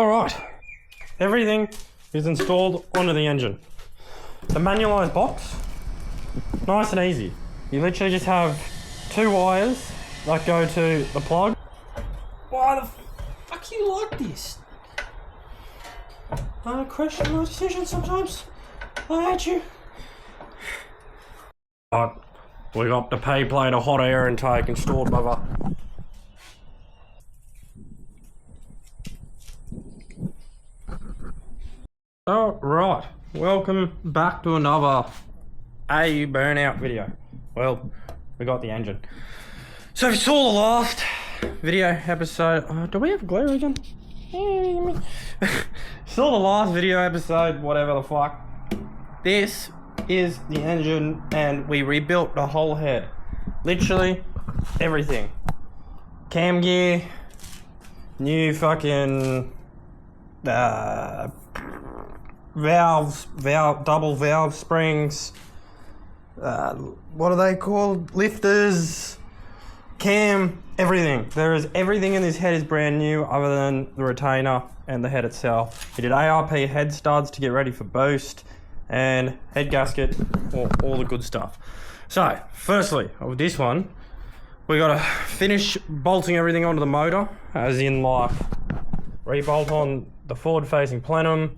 Alright, everything is installed onto the engine. The manualised box, nice and easy. You literally just have two wires that go to the plug. Why the fuck you like this? I question my decisions sometimes. I hate you. Alright, we got the pay plate of hot air intake installed, brother. Alright, welcome back to another AU burnout video. Well, we got the engine. So if you saw the last video episode, do we have glare again? Saw the last video episode, whatever the fuck. This is the engine and we rebuilt the whole head. Literally everything. Cam gear, new fucking valves, double valve springs, what are they called? Lifters, cam, everything. There is everything in this head is brand new other than the retainer and the head itself. We did ARP head studs to get ready for boost and head gasket, all the good stuff. So, firstly, with this one, we gotta finish bolting everything onto the motor, as in like rebolt on the forward facing plenum,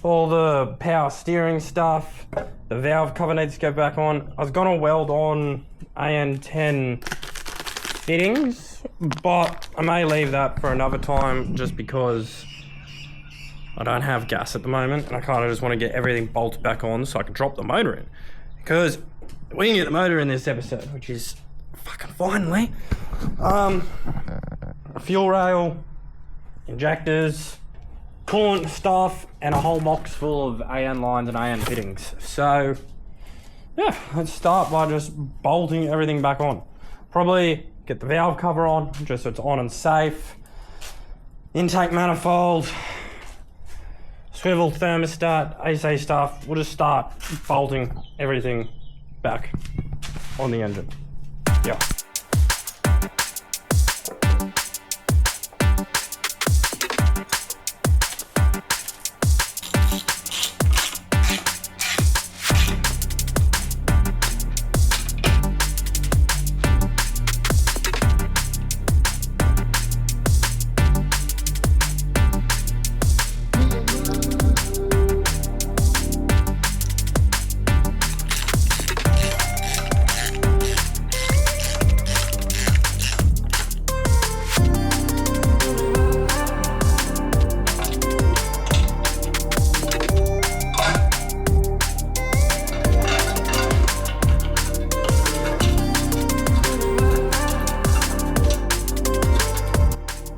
all the power steering stuff, the valve cover needs to go back on. I was gonna weld on AN10 fittings, but I may leave that for another time just because I don't have gas at the moment and I kind of just want to get everything bolted back on so I can drop the motor in. Because we can get the motor in this episode, which is fucking finally. A fuel rail, injectors, coolant stuff, and a whole box full of AN lines and AN fittings. So, yeah, let's start by just bolting everything back on. Probably get the valve cover on, just so it's on and safe. Intake manifold, swivel thermostat, AC stuff. We'll just start bolting everything back on the engine. Yeah.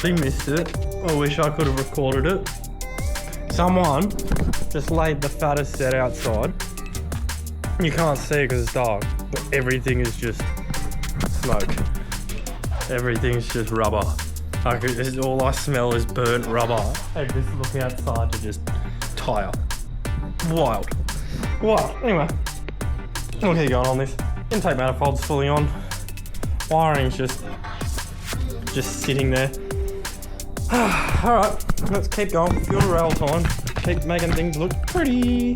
They missed it. I wish I could have recorded it. Someone just laid the fattest set outside. You can't see because it's dark, but everything is just smoke. Everything's just rubber. All I smell is burnt rubber. And just look outside to just tire. Wild. Wild. Anyway, we'll keep going on this. Intake manifold's fully on. Wiring's just sitting there. Alright, let's keep going. Fuel rail time. Keep making things look pretty.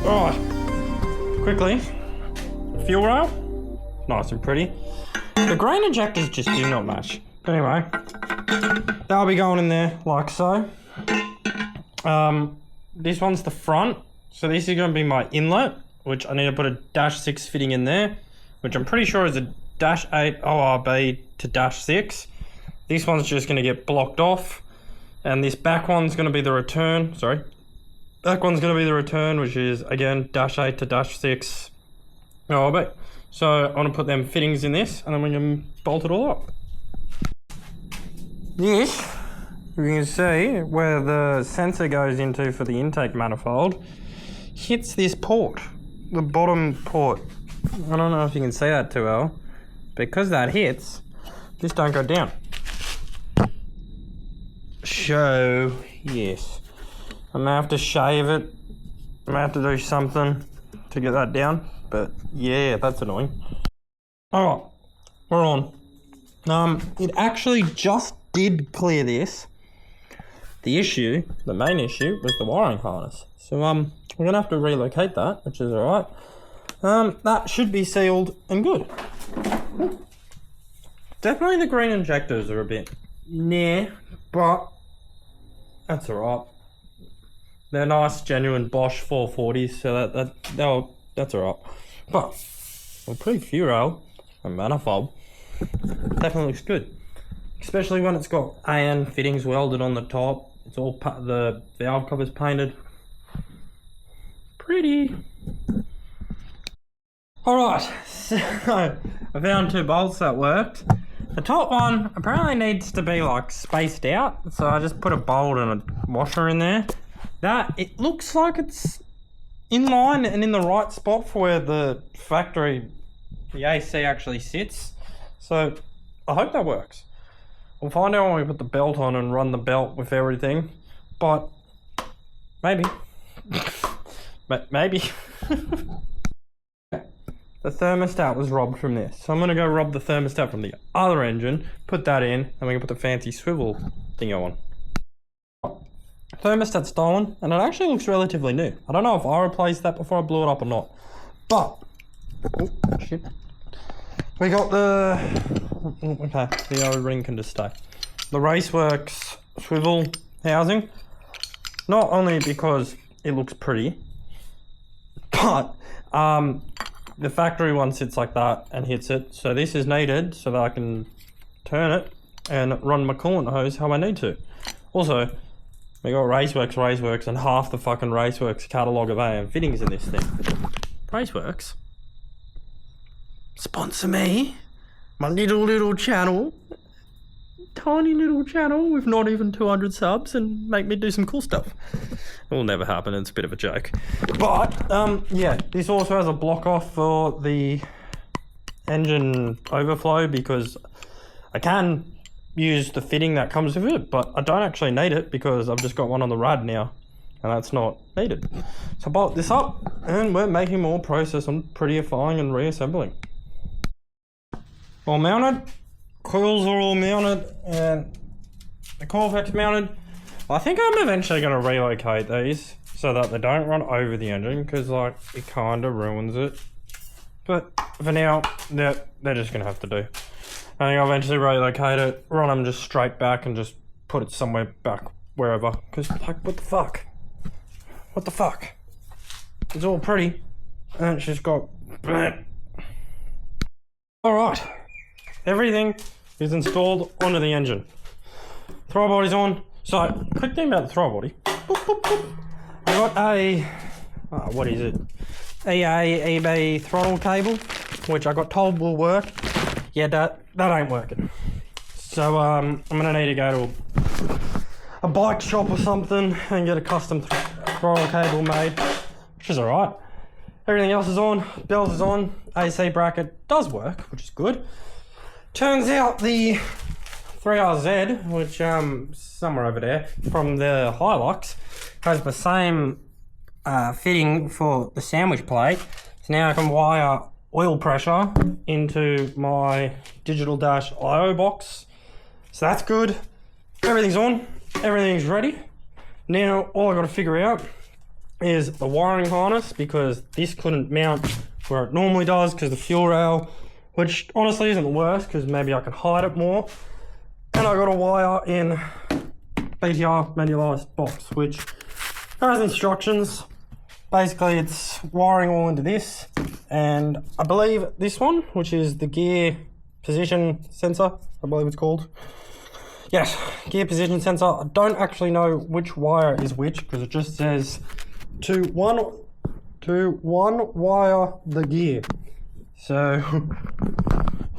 Alright, quickly. Fuel rail, nice and pretty. The grain injectors just do not match. But anyway, they'll be going in there like so. This one's the front, so this is going to be my inlet, which I need to put a -6 fitting in there, which I'm pretty sure is a -8 ORB to -6. This one's just going to get blocked off, and this back one's going to be the return. Back one's going to be the return, which is again -8 to -6 ORB. So I'm going to put them fittings in this, and then we can bolt it all up. This, you can see where the sensor goes into for the intake manifold, hits this port, the bottom port. I don't know if you can see that too well. Because that hits, this don't go down. So, yes. I may have to shave it. I may have to do something to get that down. But yeah, that's annoying. Alright, we're on. It actually just did clear this. The issue, the main issue, was the wiring harness. So we're gonna have to relocate that, which is alright. That should be sealed and good. Definitely the green injectors are a bit nah, but that's alright. They're nice, genuine Bosch 440s, so that's alright. But a pretty few rail and manifold definitely looks good, especially when it's got AN fittings welded on the top. It's all the valve covers painted. Pretty. Alright, so I found 2 bolts that worked. The top one apparently needs to be like spaced out, so I just put a bolt and a washer in there. It looks like it's in line and in the right spot for where the AC actually sits. So I hope that works. We'll find out when we put the belt on and run the belt with everything, but maybe. Maybe. The thermostat was robbed from this, so I'm gonna go rob the thermostat from the other engine, put that in, and we can put the fancy swivel thing on. Thermostat stolen, and it actually looks relatively new. I don't know if I replaced that before I blew it up or not, but oh shit, we got the O-ring can just stay. The Raceworks swivel housing, not only because it looks pretty, but the factory one sits like that and hits it, so this is needed so that I can turn it and run my coolant hose how I need to. Also, we got Raceworks, and half the fucking Raceworks catalogue of AM fittings in this thing. Raceworks? Sponsor me? My little channel? Tiny little channel with not even 200 subs and make me do some cool stuff. It will never happen, it's a bit of a joke. But, yeah, this also has a block off for the engine overflow because I can use the fitting that comes with it, but I don't actually need it because I've just got one on the rad now and that's not needed. So I bolt this up and we're making more process on prettyifying and reassembling. All mounted. Coils are all mounted and the Corvex mounted. I think I'm eventually going to relocate these so that they don't run over the engine because like it kind of ruins it. But for now, they're just going to have to do. I think I'll eventually relocate it, run them just straight back and just put it somewhere back wherever. Because like what the fuck? What the fuck? It's all pretty and it's just got... Alright. Everything is installed onto the engine. Throttle body's on. So, quick thing about the throttle body. Boop, boop, boop. I got a, what is it? EA throttle cable, which I got told will work. Yeah, that ain't working. So, I'm gonna need to go to a bike shop or something and get a custom throttle cable made, which is alright. Everything else is on, bells is on, AC bracket does work, which is good. Turns out the 3RZ, which somewhere over there from the Hilux, has the same fitting for the sandwich plate. So now I can wire oil pressure into my digital-IO box. So that's good. Everything's on, everything's ready. Now all I got to figure out is the wiring harness because this couldn't mount where it normally does because the fuel rail, which honestly isn't the worst because maybe I can hide it more. And I got a wire in BTR manualized box, which has instructions. Basically, it's wiring all into this, and I believe this one, which is the gear position sensor, I believe it's called. Yes, gear position sensor. I don't actually know which wire is which because it just says to one wire the gear. So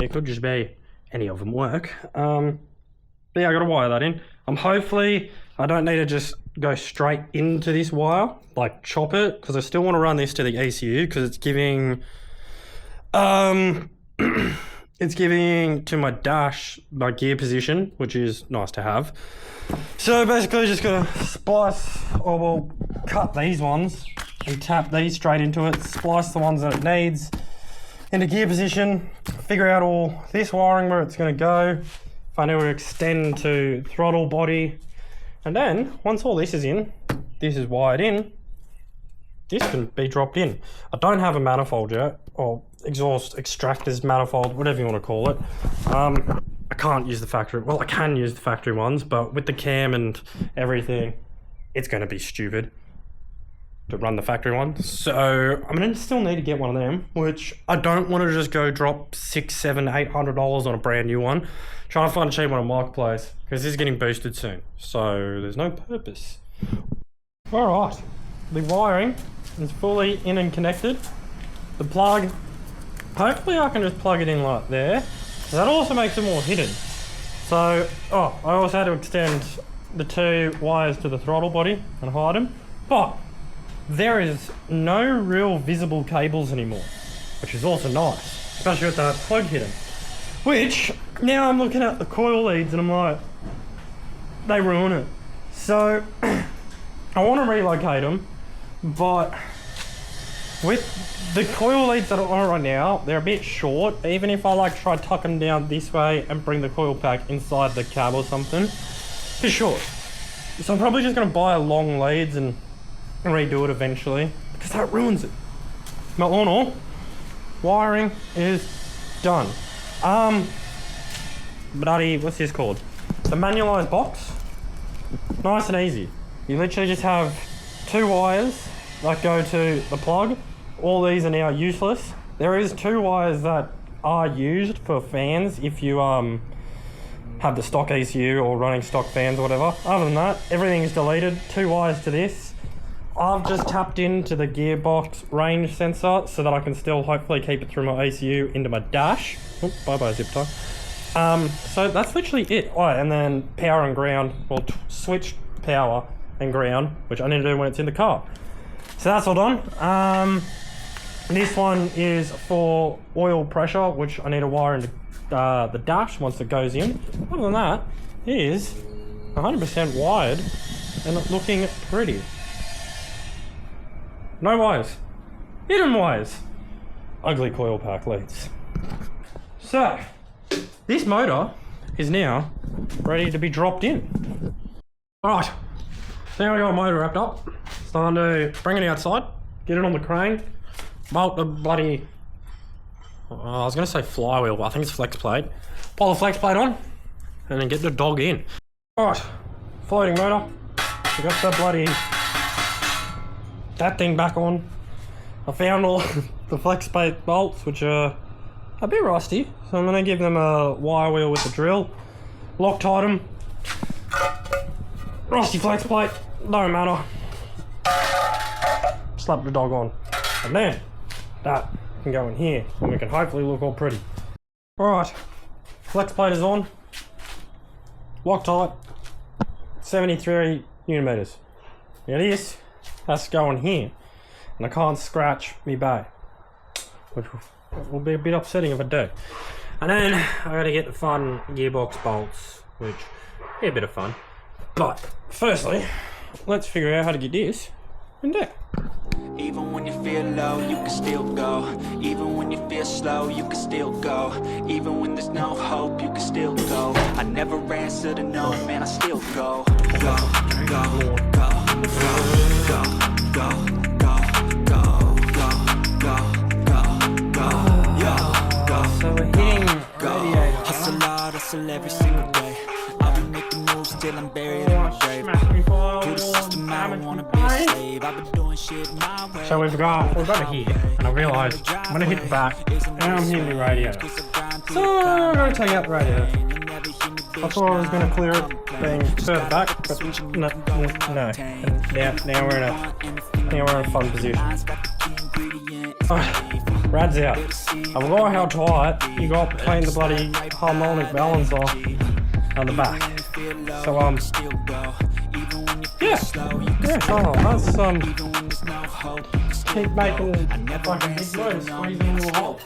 it could just be any of them work. But yeah, I gotta wire that in. Hopefully I don't need to just go straight into this wire, like chop it, because I still want to run this to the ECU because it's giving it's giving to my dash my gear position, which is nice to have. So basically just gonna splice, or we'll cut these ones and tap these straight into it, splice the ones that it needs into gear position, figure out all this wiring where it's gonna go, if I need to extend to throttle body, and then once all this is in, this is wired in, this can be dropped in. I don't have a manifold yet, or exhaust extractors manifold, whatever you want to call it. I can't use the factory, well I can use the factory ones, but with the cam and everything, it's going to be stupid to run the factory one. So I'm going to still need to get one of them, which I don't want to just go drop $600, $700, $800 on a brand new one. Trying to find a cheap one on Marketplace, because this is getting boosted soon. So there's no purpose. Alright, the wiring is fully in and connected. The plug, hopefully I can just plug it in like there. That also makes it more hidden. So, I also had to extend the 2 wires to the throttle body and hide them. But there is no real visible cables anymore, which is also nice, especially with that plug hidden. Which, now I'm looking at the coil leads and I'm like, they ruin it. So, I want to relocate them, but with the coil leads that are on right now, they're a bit short. Even if I like try tuck them down this way and bring the coil pack inside the cab or something, they're short. So I'm probably just going to buy a long leads and redo it eventually, because that ruins it. But all in all, wiring is done. Bloody, what's this called? The manualized box. Nice and easy. You literally just have 2 wires that go to the plug. All these are now useless. There is 2 wires that are used for fans if you have the stock ECU or running stock fans or whatever. Other than that, everything is deleted. 2 wires to this. I've just tapped into the gearbox range sensor so that I can still hopefully keep it through my ECU into my dash. Oop, bye-bye zip tie. So that's literally it. Oh, and then power and ground. Well, switch power and ground, which I need to do when it's in the car. So that's all done. This one is for oil pressure, which I need to wire into the dash once it goes in. Other than that, it is 100% wired and looking pretty. No wires. Hidden wires. Ugly coil pack leads. So, this motor is now ready to be dropped in. Alright, so now we got the motor wrapped up. It's time to bring it outside, get it on the crane, bolt the bloody, I was going to say flywheel, but I think it's flex plate. Pull the flex plate on, and then get the dog in. Alright, floating motor. We got the bloody, that thing back on. I found all the flex plate bolts, which are a bit rusty, so I'm going to give them a wire wheel with the drill. Loctite them. Rusty flex plate, don't matter. Slap the dog on. And then, that can go in here, and we can hopefully look all pretty. Alright, flex plate is on. Loctite, 73 newton-meters. Now this has to go in here, and I can't scratch me bay, which will be a bit upsetting if I do. And then I gotta get the fun gearbox bolts, which be a bit of fun. But firstly, let's figure out how to get this in there. Even when you feel low, you can still go. Even when you feel slow, you can still go. Even when there's no hope, you can still go. I never answer to no, man, I still go. Go, go, go, go, go, go, go, go, go, go, go, go. So we're hitting radiator. Hustle hard, hustle every single day. I'll be making moves till I'm buried in my grave. To the system, I don't wanna be a slave. I've been doing shit my way. So we've got it here, and I realised I'm going to hit the back, and I'm hitting the radiator. So I'm going to take out the radiator. I thought I was going to clear it being further back, but no. And now we're in a fun position. Rad's out. I forgot how tight you got between the bloody harmonic balancer on the back. So yeah, let's keep making fucking big noise, squeezing into a hole.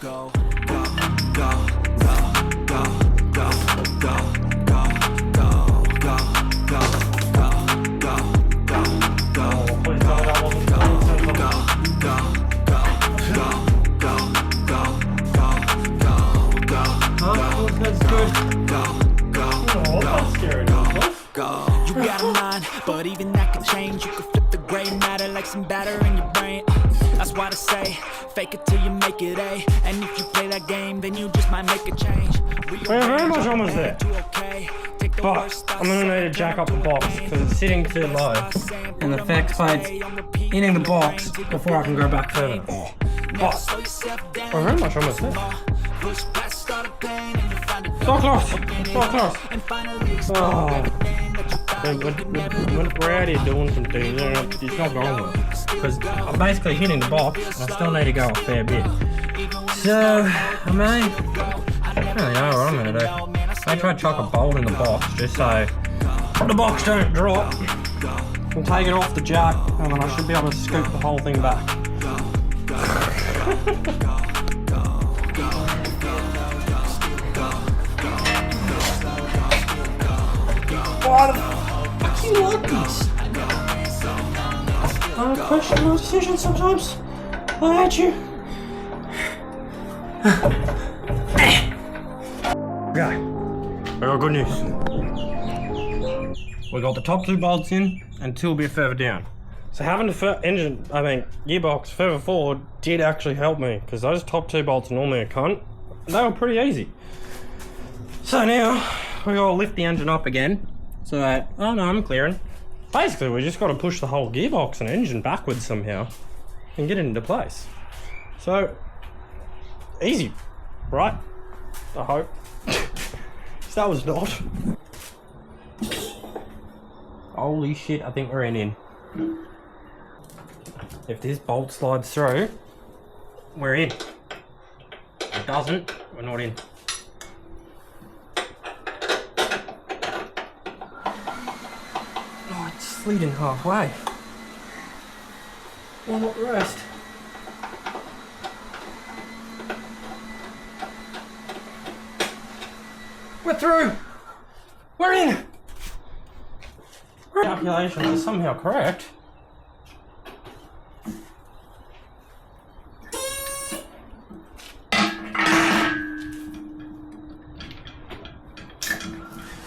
You got a mind, but even that can change. You can flip the gray matter like some batter in your brain. That's why they say, fake it till you make it A. And if you play that game, then you just might make a change. We're very much almost there. But I'm gonna need to jack up the box because it's sitting too low. And the FX plate's hitting the box before I can go back further. But we're very much almost there. So close! So close! Oh. We're out here doing some things, it's not going well. Because I'm basically hitting the box, and I still need to go a fair bit. So, I don't really know what I'm going to do. I may try to chuck a bolt in the box, just so the box don't drop. I'll take it off the jack, and then I should be able to scoop the whole thing back. Why the fuck you like this? I question my decisions sometimes. I hate you. Okay, I got good news. We got the top two bolts in and two a bit further down. So having the gearbox further forward did actually help me because those top two bolts are normally a cunt. They were pretty easy. So now we gotta lift the engine up again. So that, oh no, I'm clearing. Basically, we just got to push the whole gearbox and engine backwards somehow and get it into place. So, easy, right? I hope. That was not. Holy shit, I think we're in. If this bolt slides through, we're in. If it doesn't, we're not in. Oh, it's sliding halfway. Well, not the rest. We're through! We're in! Calculations are somehow correct.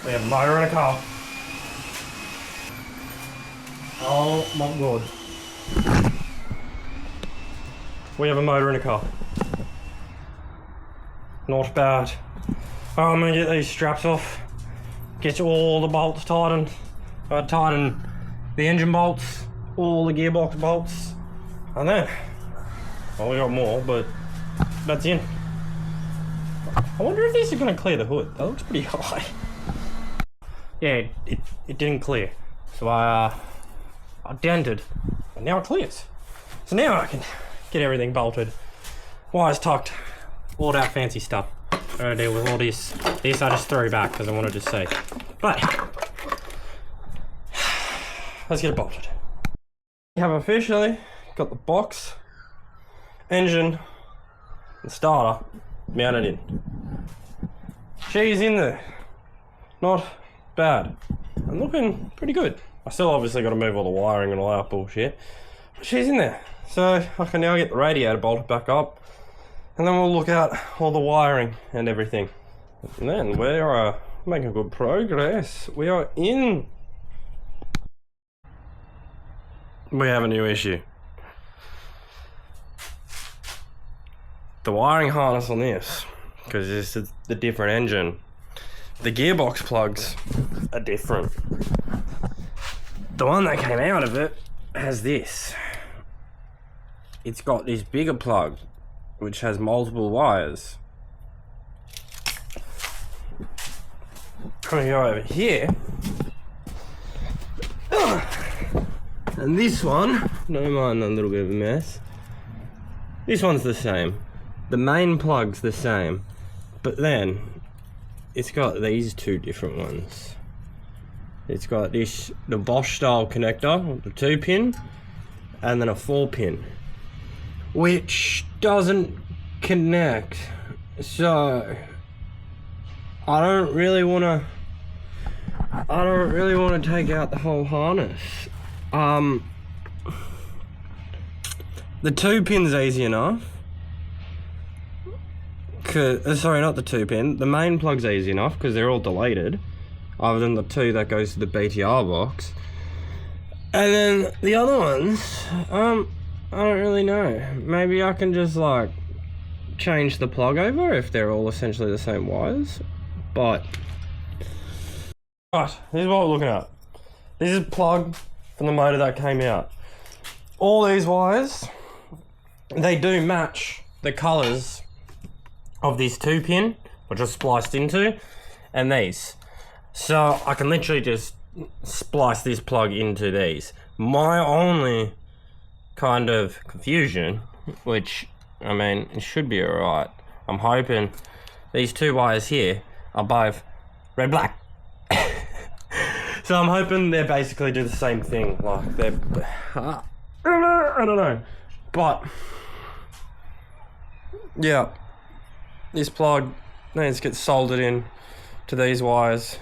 We have a motor and a car. Oh my god. We have a motor and a car. Not bad. I'm gonna get these straps off, get all the bolts tightened. I tighten the engine bolts, all the gearbox bolts, and then, well, we got more, but that's in. I wonder if this is gonna clear the hood. That looks pretty high. Yeah, it didn't clear, so I dented, and now it clears. So now I can get everything bolted, wires tucked, all that fancy stuff. I gotta deal with all this. This I just threw back because I wanted to see. But let's get it bolted. We have officially got the box, engine, and starter mounted in. She's in there. Not bad. And looking pretty good. I still obviously got to move all the wiring and all that bullshit. But she's in there. So I can now get the radiator bolted back up. And then we'll look at all the wiring and everything. And then we are making good progress. We are in. We have a new issue. The wiring harness on this, because this is the different engine, the gearbox plugs are different. The one that came out of it has this. It's got this bigger plug which has multiple wires. Coming over here, and this one, don't mind a little bit of a mess, this one's the same. The main plug's the same, but then it's got these two different ones. It's got this, the Bosch style connector, the 2-pin, and then a 4-pin, which doesn't connect. So I don't really want to take out the whole harness. The 2 pin's easy enough. Sorry, not the 2 pin. The main plug's easy enough because they're all deleted, other than the 2 that goes to the BTR box. And then the other ones, I don't really know. Maybe I can just like change the plug over if they're all essentially the same wires. But right, here's what we're looking at. This is a plug from the motor that came out. All these wires, they do match the colours of this 2 pin, which is spliced into, and these. So I can literally just splice this plug into these. My only kind of confusion, which, I mean, it should be alright. I'm hoping these 2 wires here are both red black. So I'm hoping they basically do the same thing. Like they're, I don't know. But yeah, this plug needs to get soldered in to these wires,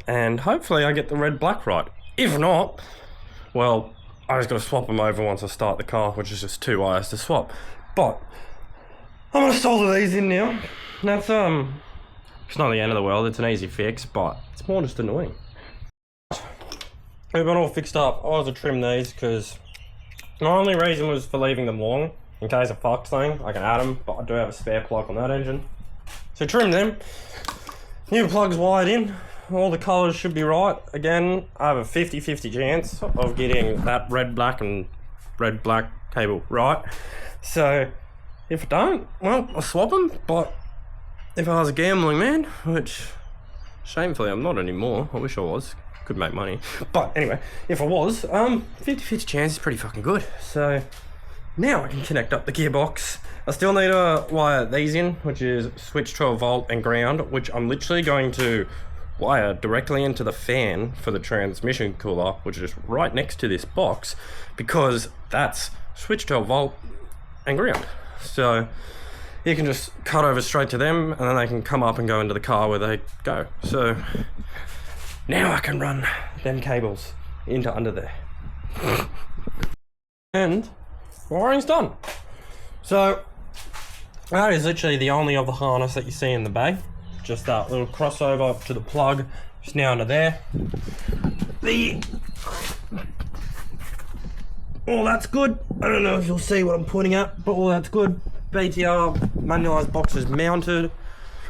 and hopefully I get the red black right. If not, well, I just got to swap them over once I start the car, which is just 2 wires to swap. But I'm gonna solder these in now. That's it's not the end of the world. It's an easy fix, but it's more just annoying. We've got all fixed up. I was to trim these because my only reason was for leaving them long in case of fuck thing. I can add them, but I do have a spare plug on that engine. So trim them. New plug's wired in. All the colours should be right. Again, I have a 50-50 chance of getting that red black and red black cable right. So if I don't, well, I'll swap them. But if I was a gambling man, which shamefully I'm not anymore, I wish I was, could make money. But anyway, if I was, 50-50 chance is pretty fucking good. So now I can connect up the gearbox. I still need to wire these in, which is switch 12 volt and ground, which I'm literally going to wire directly into the fan for the transmission cooler, which is right next to this box, because that's switch 12 volt and ground. So you can just cut over straight to them, and then they can come up and go into the car where they go. So now I can run them cables into under there. And wiring's done. So that is literally the only of the harness that you see in the bay. Just that little crossover up to the plug, just now under there. All that's good. I don't know if you'll see what I'm pointing at, but all that's good. BTR manualised box is mounted,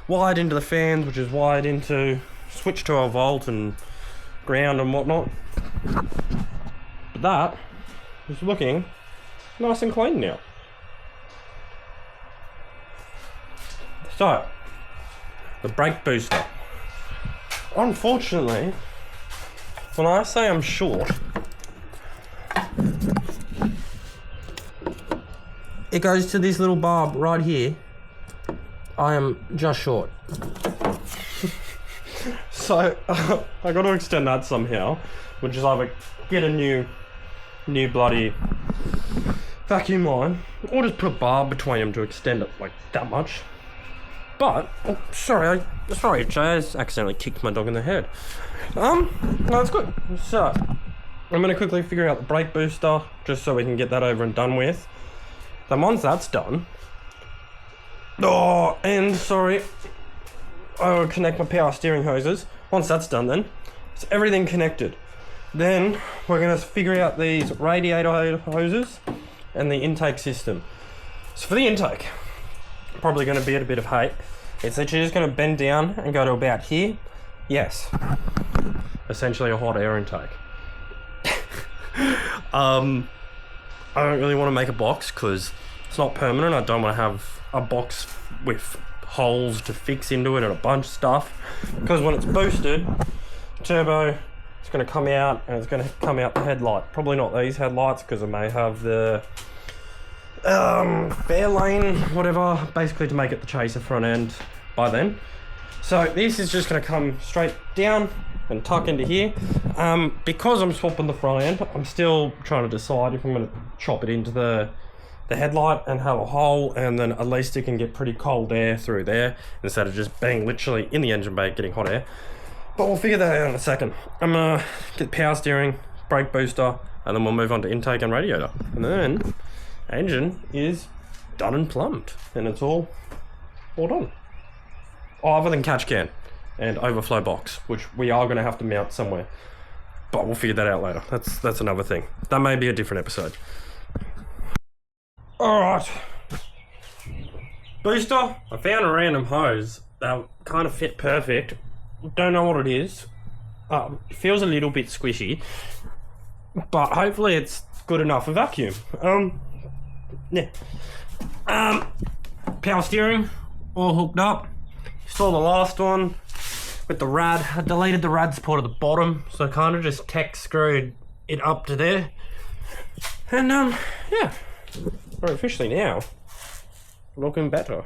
wired into the fans, which is wired into switch 12 volt and ground and whatnot. But that is looking nice and clean now. So, the brake booster. Unfortunately, when I say I'm short, it goes to this little barb right here. I am just short. So I got to extend that somehow, which is either get a new bloody vacuum line, or just put a barb between them to extend it like that much. But sorry, Jay, I accidentally kicked my dog in the head. No, that's good. So I'm gonna quickly figure out the brake booster just so we can get that over and done with. Then once that's done, and sorry, I'll connect my power steering hoses. Once that's done, then it's everything connected. Then we're gonna figure out these radiator hoses and the intake system. So for the intake, probably going to be at a bit of height. It's literally just going to bend down and go to about here. Yes, essentially a hot air intake. I don't really want to make a box because it's not permanent. I don't want to have a box with holes to fix into it and a bunch of stuff, because when it's boosted, turbo, it's going to come out and it's going to come out the headlight. Probably not these headlights because I may have the fair lane, whatever, basically to make it the chaser front end by then. So this is just going to come straight down and tuck into here. Because I'm swapping the front end, I'm still trying to decide if I'm going to chop it into the the headlight and have a hole, and then at least it can get pretty cold air through there instead of just being literally in the engine bay getting hot air. But we'll figure that out in a second. I'm gonna get power steering, brake booster, and then we'll move on to intake and radiator. And then engine is done and plumbed, and it's all done. Oh, other than catch can and overflow box, which we are gonna have to mount somewhere. But we'll figure that out later. That's another thing. That may be a different episode. Alright. Booster, I found a random hose that kind of fit perfect. Don't know what it is. It feels a little bit squishy, but hopefully it's good enough for vacuum. Yeah. Power steering, all hooked up. Saw the last one with the rad. I deleted the rad support at the bottom, so I kind of just tech screwed it up to there. And yeah. We're officially now looking better.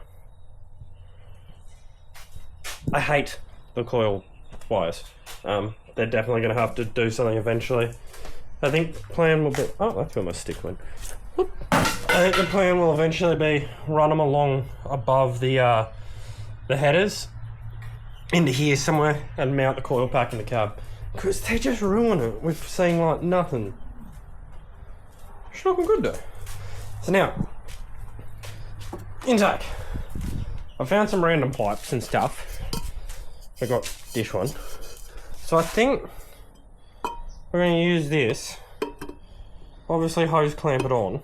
I hate the coil wires. They're definitely going to have to do something eventually. I think the plan will be... Oh, that's where my stick went. Whoop. I think the plan will eventually be run them along above the headers into here somewhere and mount the coil pack in the cab. Because they just ruin it with saying like nothing. It's looking good though. So now, intake. I found some random pipes and stuff. I got this one. So I think we're going to use this. Obviously hose clamp it on.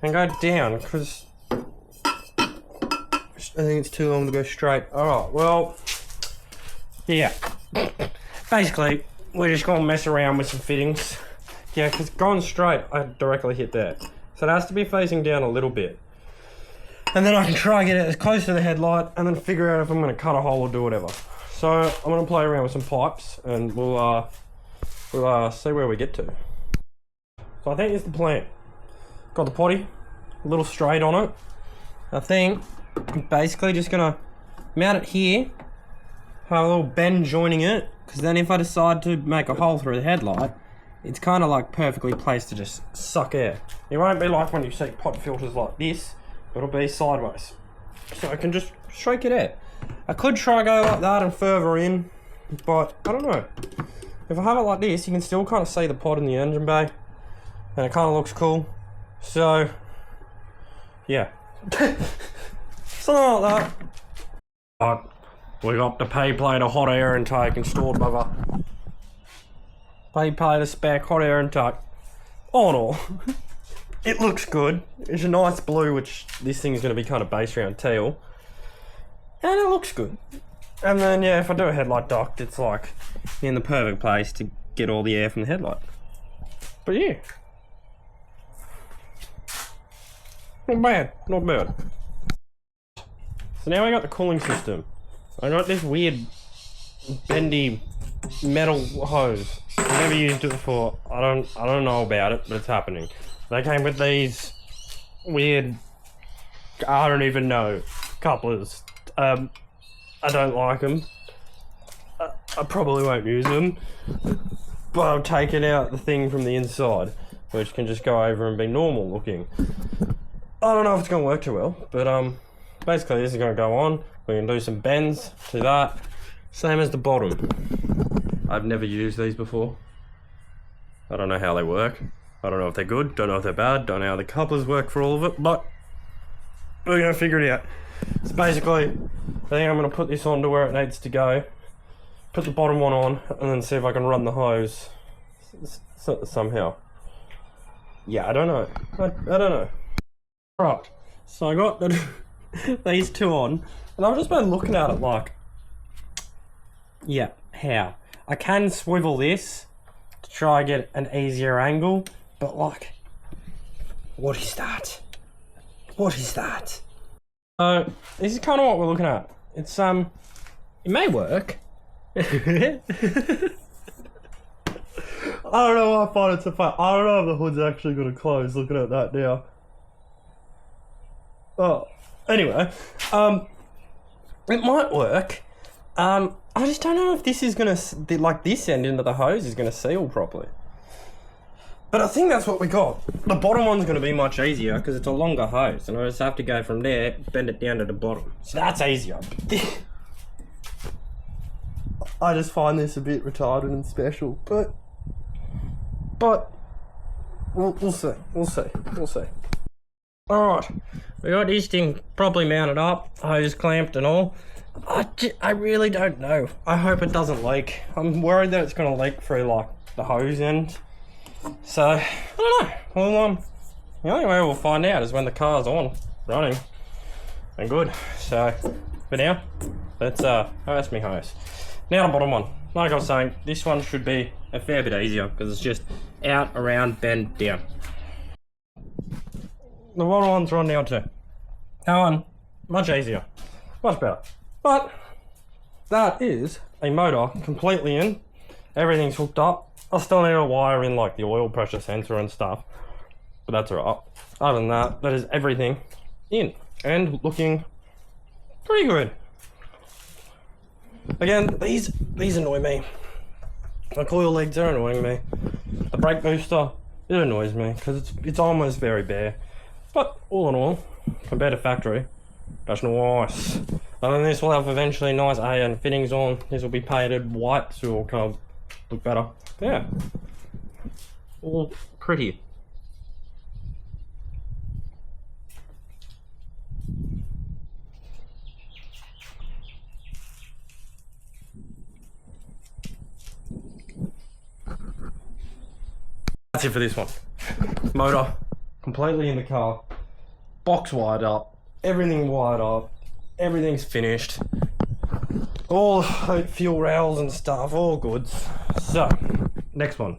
And go down, because I think it's too long to go straight. Alright, well, yeah. Basically, we're just going to mess around with some fittings. Yeah, because going straight, I directly hit that. So it has to be facing down a little bit. And then I can try and get it as close to the headlight and then figure out if I'm going to cut a hole or do whatever. So I'm going to play around with some pipes and we'll see where we get to. So I think it's the plan. Got the potty, a little straight on it. I think I'm basically just going to mount it here, have a little bend joining it, because then if I decide to make a hole through the headlight, it's kind of like perfectly placed to just suck air. It won't be like when you see pot filters like this, it'll be sideways. So I can just stroke it out. I could try go like that and further in, but I don't know. If I have it like this, you can still kind of see the pod in the engine bay, and it kind of looks cool. So, yeah. Something like that. But we got the pay plate of hot air intake installed, brother. Pay plate of spec hot air intake. All in all, it looks good. It's a nice blue, which this thing is going to be kind of based around teal. And it looks good. And then, yeah, if I do a headlight duct, it's like in the perfect place to get all the air from the headlight. But yeah. Not bad, not bad. So now I got the cooling system. I got this weird bendy metal hose. I've never used it before. I don't know about it, but it's happening. They came with these weird, I don't even know, couplers. I don't like them. I probably won't use them, but I've taken out the thing from the inside, which can just go over and be normal looking. I don't know if it's going to work too well, but basically this is going to go on. We can do some bends to that, same as the bottom. I've never used these before. I don't know how they work. I don't know if they're good, don't know if they're bad, don't know how the couplers work for all of it, but we're going to figure it out. So basically, I think I'm going to put this on to where it needs to go, put the bottom one on, and then see if I can run the hose somehow. Yeah, I don't know. I don't know. Right, so I got these two on, and I've just been looking at it like, yeah, how? I can swivel this to try and get an easier angle, but like, what is that? What is that? So, this is kind of what we're looking at. It's, it may work. I don't know why I find it so fun. I don't know if the hood's actually going to close looking at that now. Oh, anyway, it might work. I just don't know if this is gonna, like this end into the hose is gonna seal properly. But I think that's what we got. The bottom one's going to be much easier because it's a longer hose, and I just have to go from there, bend it down to the bottom. So that's easier. I just find this a bit retarded and special, but we'll see. Alright, we got this thing probably mounted up, hose clamped and all. I really don't know. I hope it doesn't leak. I'm worried that it's going to leak through like the hose end. So, I don't know. Well, the only way we'll find out is when the car's on, running, and good. So, for now, let's hose me hose. Now the bottom one. Like I was saying, this one should be a fair bit easier because it's just out, around, bend, down. The bottom one's on now too. That one, much easier. Much better. But, that is a motor completely in. Everything's hooked up. I still need to wire in like the oil pressure sensor and stuff. But that's alright. Other than that, that is everything in. And looking pretty good. Again, these annoy me. The coil legs are annoying me. The brake booster, it annoys me because it's almost very bare. But all in all, compared to factory, that's nice. And then this will have eventually nice AN fittings on. This will be painted white, so it'll kind of look better. Yeah. All pretty. That's it for this one. Motor completely in the car, box wired up, everything wired up, everything's finished, all fuel rails and stuff, all goods. So next one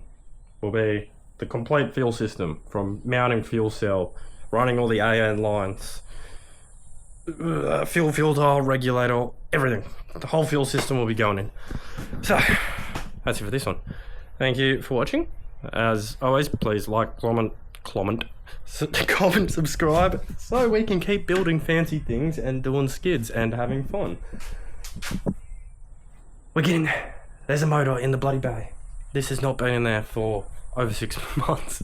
will be the complete fuel system, from mounting fuel cell, running all the AN lines, fuel filter, regulator, everything. The whole fuel system will be going in. So that's it for this one. Thank you for watching. As always, please like, comment, subscribe, so we can keep building fancy things and doing skids and having fun. We're getting there. There's a motor in the bloody bay. This has not been in there for over 6 months.